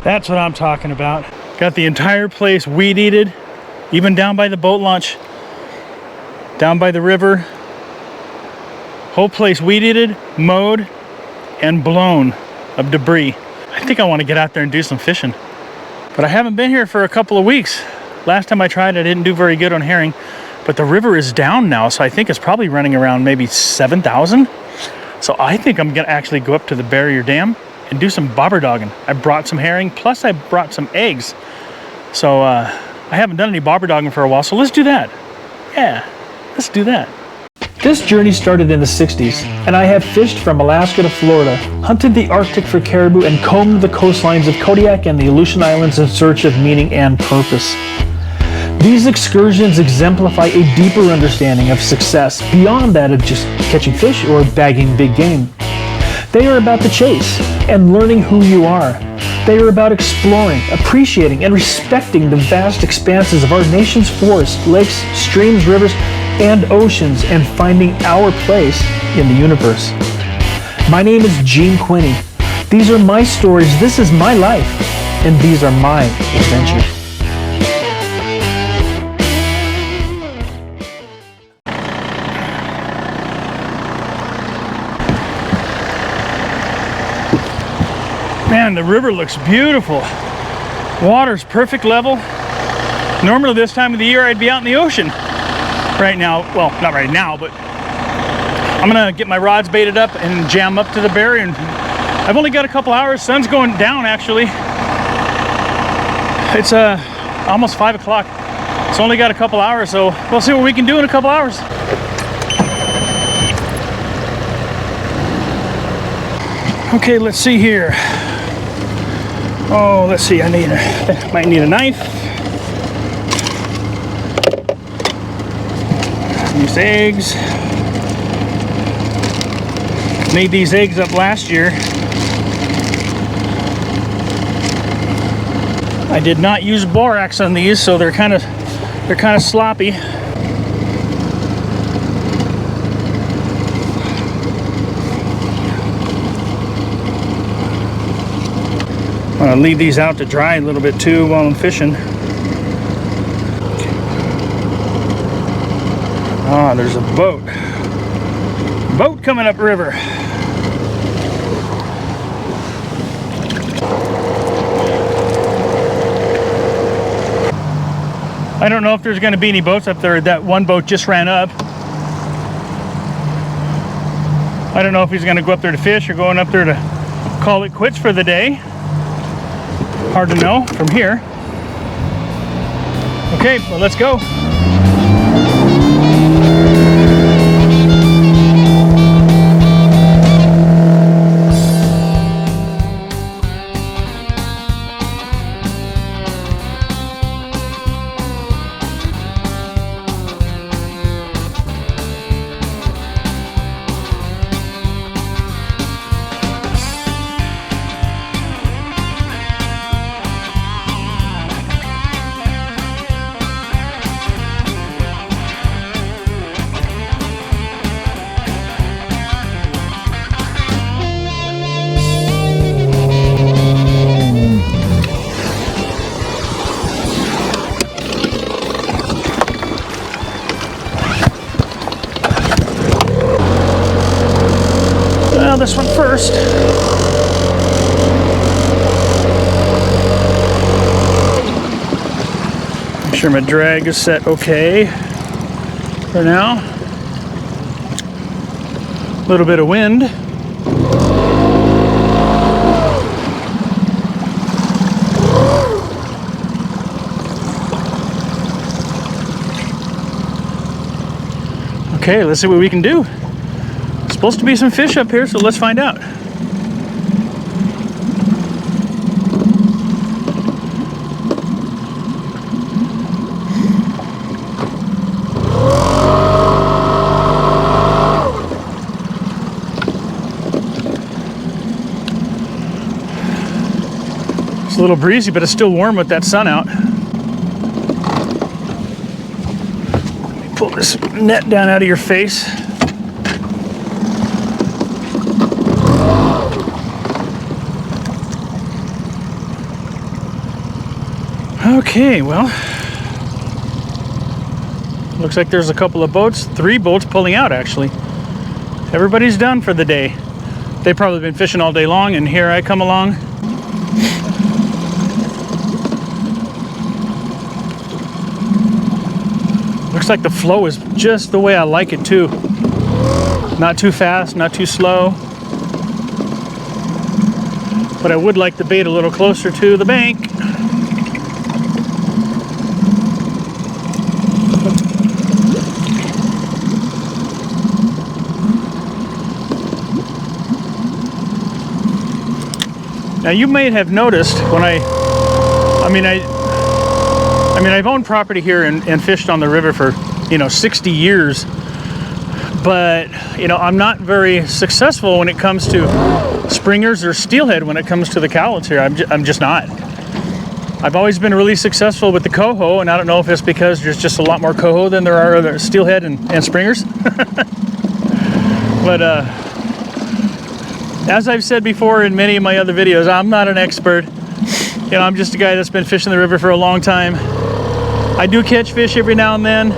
That's what I'm talking about. Got the entire place weed-eated, even down by the boat launch, down by the river. Whole place weed-eated, mowed, and blown of debris. I think I want to get out there and do some fishing. But I haven't been here for a couple of weeks. Last time I tried, I didn't do very good on herring. But the river is down now, so I think it's probably running around maybe 7,000. So I think I'm gonna actually go up to the barrier dam and do some bobber dogging. I brought some herring, plus I brought some eggs. So I haven't done any bobber dogging for a while, so let's do that. Yeah, let's do that. This journey started in the 60s, and I have fished from Alaska to Florida, hunted the Arctic for caribou, and combed the coastlines of Kodiak and the Aleutian Islands in search of meaning and purpose. These excursions exemplify a deeper understanding of success beyond that of just catching fish or bagging big game. They are about the chase and learning who you are. They are about exploring, appreciating, and respecting the vast expanses of our nation's forests, lakes, streams, rivers, and oceans, and finding our place in the universe. My name is Gene Quinney. These are my stories, this is my life, and these are my adventures. Man, the river looks beautiful. Water's perfect level. Normally this time of the year I'd be out in the ocean. Right now, well, not right now, but I'm gonna get my rods baited up and jam up to the barrier. And I've only got a couple hours. Sun's going down actually. It's almost 5 o'clock. It's only got a couple hours, so we'll see what we can do in a couple hours. Okay, let's see here. Oh, let's see, I might need a knife. These eggs. Made these eggs up last year. I did not use borax on these, so they're kind of sloppy. I'm gonna leave these out to dry a little bit too while I'm fishing. Ah, there's a boat. Boat coming up river. I don't know if there's gonna be any boats up there. That one boat just ran up. I don't know if he's gonna go up there to fish or going up there to call it quits for the day. Hard to know from here. Okay, well, let's go. This one first. Make sure my drag is set okay for now. A little bit of wind. Okay, let's see what we can do. Supposed to be some fish up here, so let's find out. It's a little breezy, but it's still warm with that sun out. Let me pull this net down out of your face. Okay, well, looks like there's a couple of boats, 3 boats pulling out actually. Everybody's done for the day. They've probably been fishing all day long, and here I come along. Looks like the flow is just the way I like it too. Not too fast, not too slow. But I would like the bait a little closer to the bank. Now you may have noticed when I've owned property here and fished on the river for, 60 years. But, I'm not very successful when it comes to springers or steelhead when it comes to the Cowlitz here. I'm just not. I've always been really successful with the coho, and I don't know if it's because there's just a lot more coho than there are other steelhead and springers. But as I've said before in many of my other videos, I'm not an expert. I'm just a guy that's been fishing the river for a long time. I do catch fish every now and then,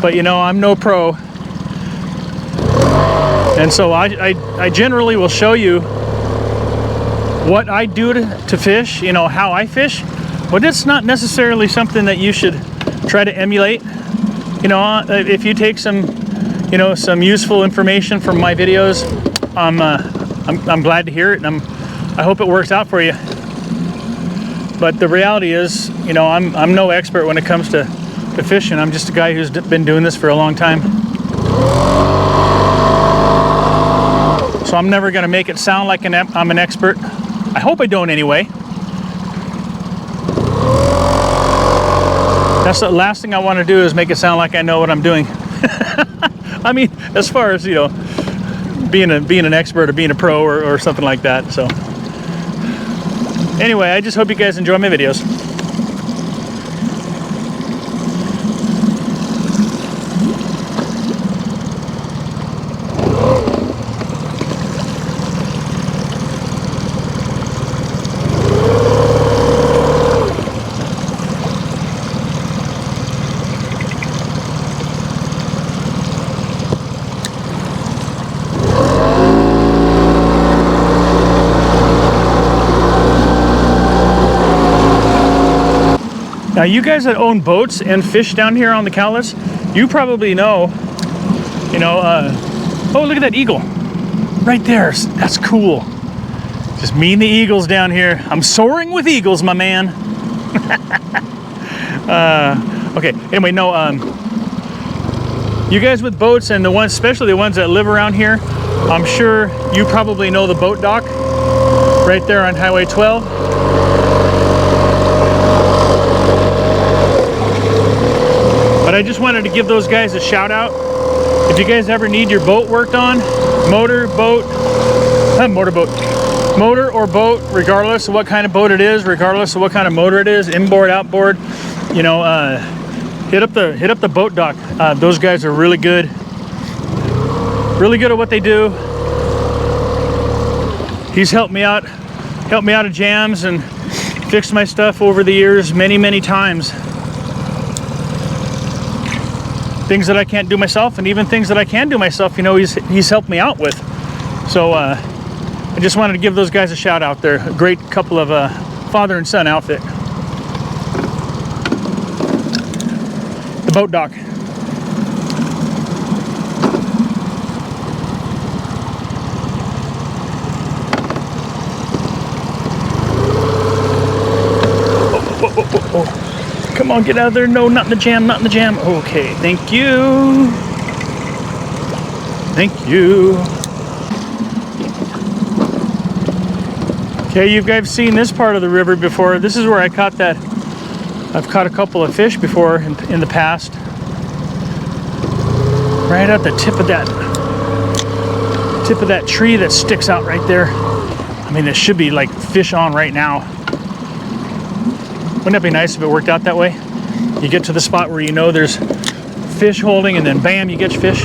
but I'm no pro. And so I generally will show you what I do to fish, how I fish, but it's not necessarily something that you should try to emulate. If you take some useful information from my videos, I'm glad to hear it, and I hope it works out for you. But the reality is, I'm no expert when it comes to fishing. I'm just a guy who's been doing this for a long time. So I'm never going to make it sound like I'm an expert. I hope I don't anyway. That's the last thing I want to do, is make it sound like I know what I'm doing. I mean, as far as, being an expert or being a pro or something like that. So anyway, I just hope you guys enjoy my videos. Now, you guys that own boats and fish down here on the Cowlitz, you probably know, oh, look at that eagle right there. That's cool. Just me and the eagles down here. I'm soaring with eagles, my man. Okay, anyway, no, you guys with boats and the ones, especially the ones that live around here, I'm sure you probably know the boat dock right there on Highway 12. But I just wanted to give those guys a shout out. If you guys ever need your boat worked on, motor or boat, regardless of what kind of boat it is, regardless of what kind of motor it is, inboard, outboard, hit up the boat dock. Those guys are really good at what they do. He's helped me out of jams and fixed my stuff over the years many times. Things that I can't do myself, and even things that I can do myself, he's helped me out with. So I just wanted to give those guys a shout out. They're a great couple of father and son outfit. The boat dock. Oh. Come on, get out of there. No, not in the jam, not in the jam. Okay, thank you. Thank you. Okay, you guys seen this part of the river before. This is where I caught that. I've caught a couple of fish before in the past. Right at the tip of that tree that sticks out right there. I mean, there should be like fish on right now. Wouldn't that be nice if it worked out that way? You get to the spot where there's fish holding, and then bam, you get your fish.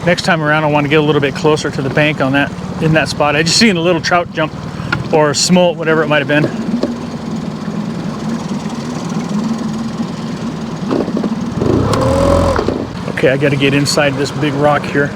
Next time around, I want to get a little bit closer to the bank on that in that spot. I just seen a little trout jump, or smolt, whatever it might have been. Okay, I got to get inside this big rock here.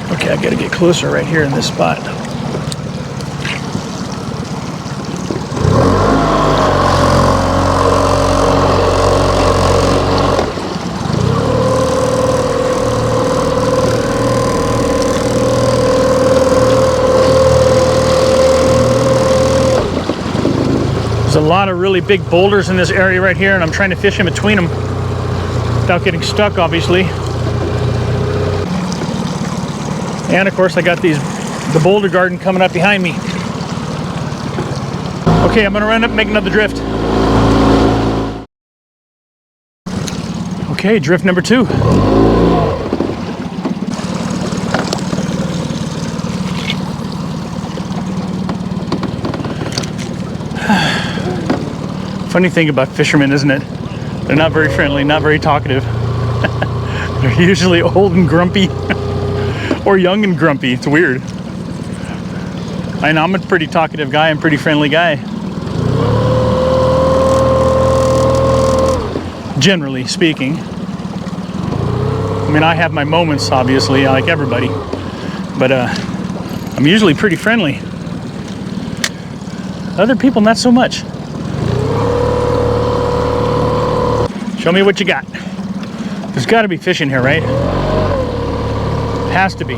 Okay, I gotta get closer right here in this spot. There's a lot of really big boulders in this area right here, and I'm trying to fish in between them without getting stuck, obviously. And of course I got the boulder garden coming up behind me. Okay, I'm gonna run up and make another drift. Okay, drift number 2. Funny thing about fishermen, isn't it? They're not very friendly, not very talkative. They're usually old and grumpy. Or young and grumpy. It's weird. I know I'm a pretty talkative guy. I'm a pretty friendly guy. Generally speaking. I mean, I have my moments, obviously, like everybody. But I'm usually pretty friendly. Other people, not so much. Show me what you got. There's got to be fish in here, right? Has to be.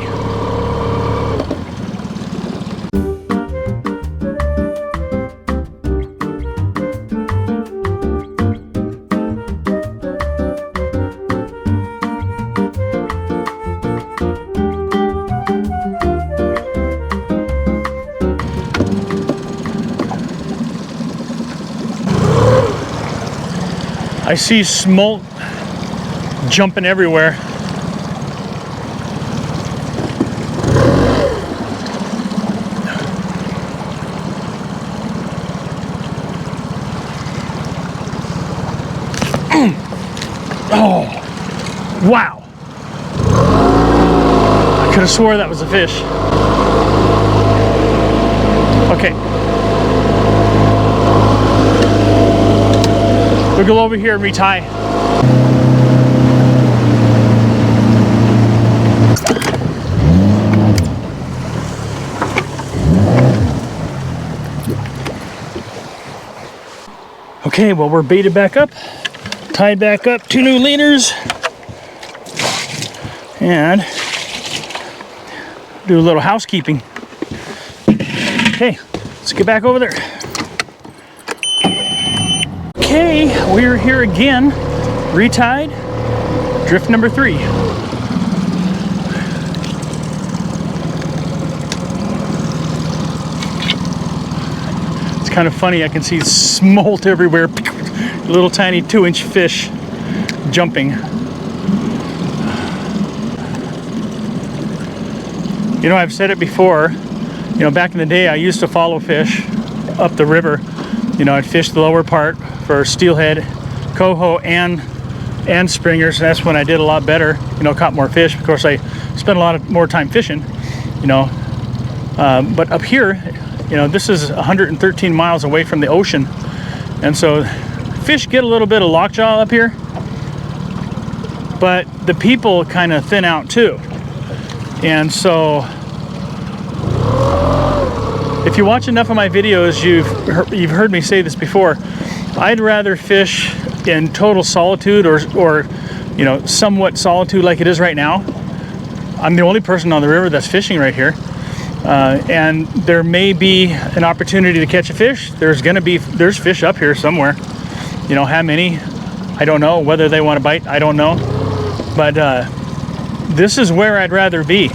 I see smolt jumping everywhere. Oh, wow. I could have swore that was a fish. Okay. We'll go over here and retie. Okay, well, we're baited back up. Tied back up, 2 new leaders, and do a little housekeeping. Okay, let's get back over there. Okay, we're here again, retied, drift number 3. It's kind of funny, I can see smolt everywhere. Little tiny 2-inch fish jumping. You know, I've said it before, you know, back in the day I used to follow fish up the river. You know, I'd fish the lower part for steelhead, coho, and springers. That's when I did a lot better, you know, caught more fish. Of course, I spent a lot more time fishing, you know. But up here, you know, this is 113 miles away from the ocean. And so fish get a little bit of lockjaw up here, but the people kind of thin out too. And so if you watch enough of my videos, you've heard me say this before. I'd rather fish in total solitude or you know, somewhat solitude like it is right now. I'm the only person on the river that's fishing right here. And there may be an opportunity to catch a fish. There's fish up here somewhere. You know, how many? I don't know. Whether they want to bite, I don't know. But this is where I'd rather be.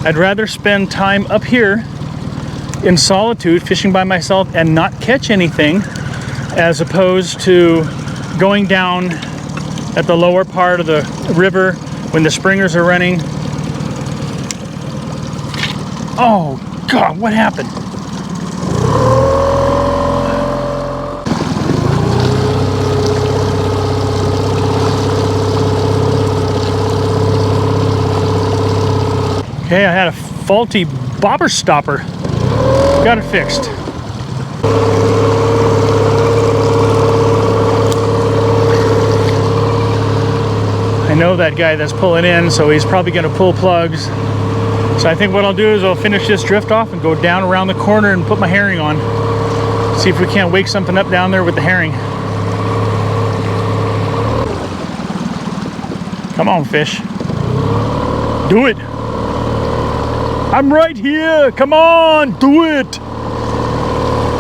I'd rather spend time up here in solitude, fishing by myself and not catch anything, as opposed to going down at the lower part of the river when the springers are running. Oh God, what happened? Okay, I had a faulty bobber stopper. Got it fixed. I know that guy that's pulling in, so he's probably going to pull plugs. So I think what I'll do is I'll finish this drift off and go down around the corner and put my herring on. See if we can't wake something up down there with the herring. Come on, fish. Do it. I'm right here. Come on, do it.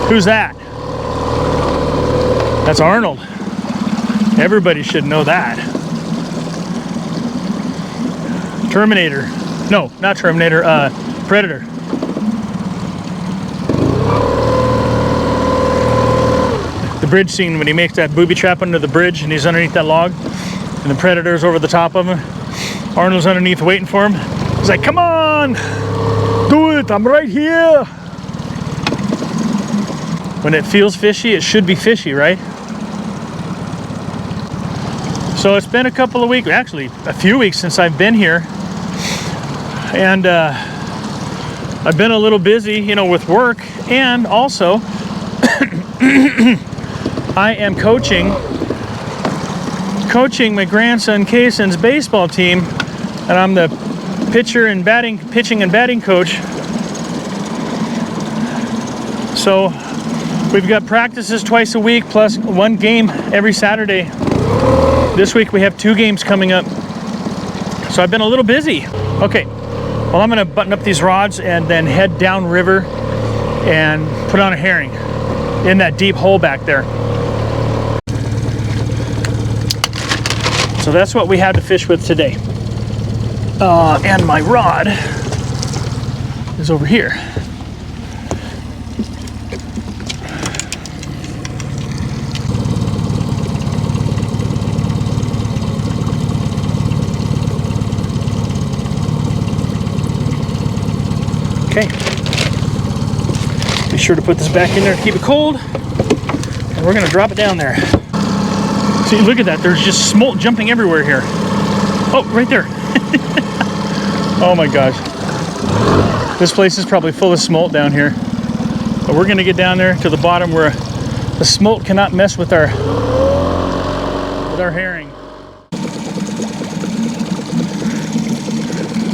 Who's that? That's Arnold. Everybody should know that. Terminator. No, not Terminator. Predator. The bridge scene when he makes that booby trap under the bridge and he's underneath that log and the Predator's over the top of him. Arnold's underneath waiting for him. He's like, come on, do it, I'm right here. When it feels fishy, it should be fishy, right? So it's been a couple of weeks, actually a few weeks since I've been here. And I've been a little busy, you know, with work, and also I am coaching my grandson Kayson's baseball team, and I'm the pitching and batting coach. So we've got practices twice a week plus one game every Saturday. This week we have 2 games coming up. So I've been a little busy. Okay, well, I'm gonna button up these rods and then head down river and put on a herring in that deep hole back there. So that's what we have to fish with today. And my rod is over here. Okay. Be sure to put this back in there to keep it cold. And we're gonna drop it down there. See, look at that. There's just smolt jumping everywhere here. Oh, right there. Oh my gosh. This place is probably full of smolt down here. But we're gonna get down there to the bottom where the smolt cannot mess with our herring.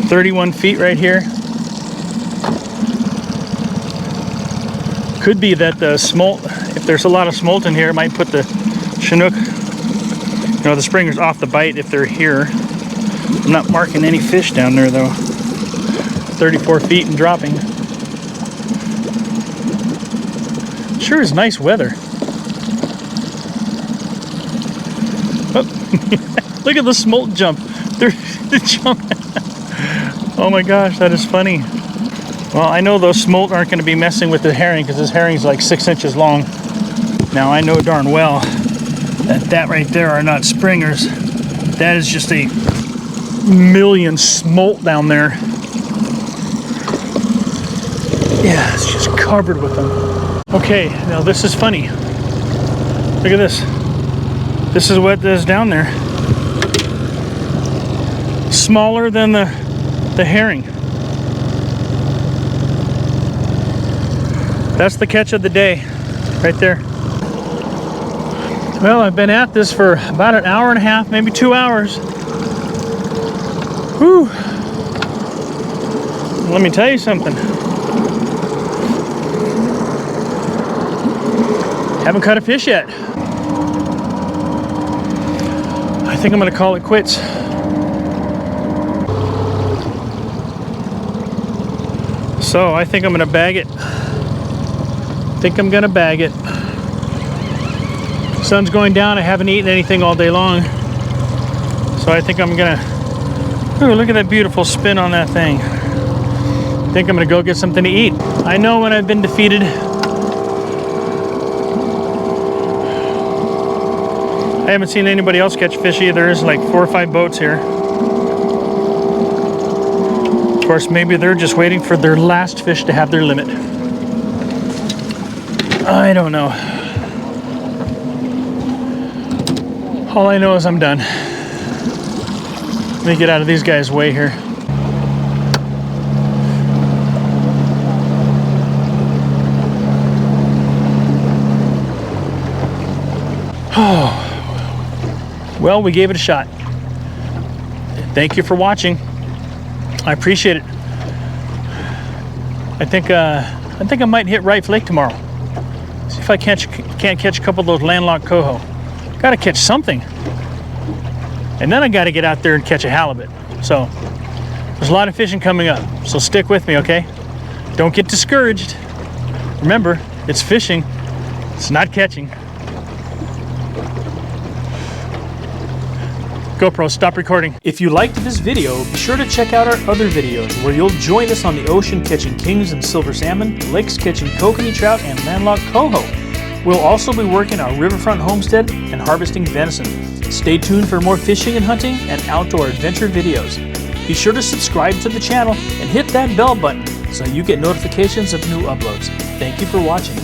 31 feet right here. Could be that the smolt, if there's a lot of smolt in here, it might put the Chinook, you know, the springers off the bite if they're here. I'm not marking any fish down there though. 34 feet and dropping. Sure is nice weather. Oh, look at the smolt jump. They're jumping. Oh my gosh, that is funny. Well, I know those smolt aren't going to be messing with the herring because this herring's like 6 inches long. Now I know darn well that right there are not springers. That is just a million smolt down there. Yeah, it's just covered with them. Okay, now this is funny. Look at this. This is what is down there. Smaller than the herring. That's the catch of the day, right there. Well, I've been at this for about an hour and a half, maybe 2 hours. Whew. Let me tell you something. Haven't caught a fish yet. I think I'm gonna call it quits. So I think I'm gonna bag it. Sun's going down. I haven't eaten anything all day long, so I think I'm gonna Ooh, look at that beautiful spin on that thing. I think I'm gonna go get something to eat. I know when I've been defeated. I haven't seen anybody else catch fish either. There's like 4 or 5 boats here. Of course, maybe they're just waiting for their last fish to have their limit. I don't know. All I know is I'm done. Let me get out of these guys' way here. Oh. Well, we gave it a shot. Thank you for watching. I appreciate it. I think I might hit Rife Lake tomorrow. See if I can't catch a couple of those landlocked coho. Gotta catch something. And then I gotta get out there and catch a halibut. So there's a lot of fishing coming up. So stick with me, okay? Don't get discouraged. Remember, it's fishing. It's not catching. GoPro, stop recording. If you liked this video, be sure to check out our other videos where you'll join us on the ocean catching kings and silver salmon, lakes catching kokanee trout and landlocked coho. We'll also be working our riverfront homestead and harvesting venison. Stay tuned for more fishing and hunting and outdoor adventure videos. Be sure to subscribe to the channel and hit that bell button so you get notifications of new uploads. Thank you for watching.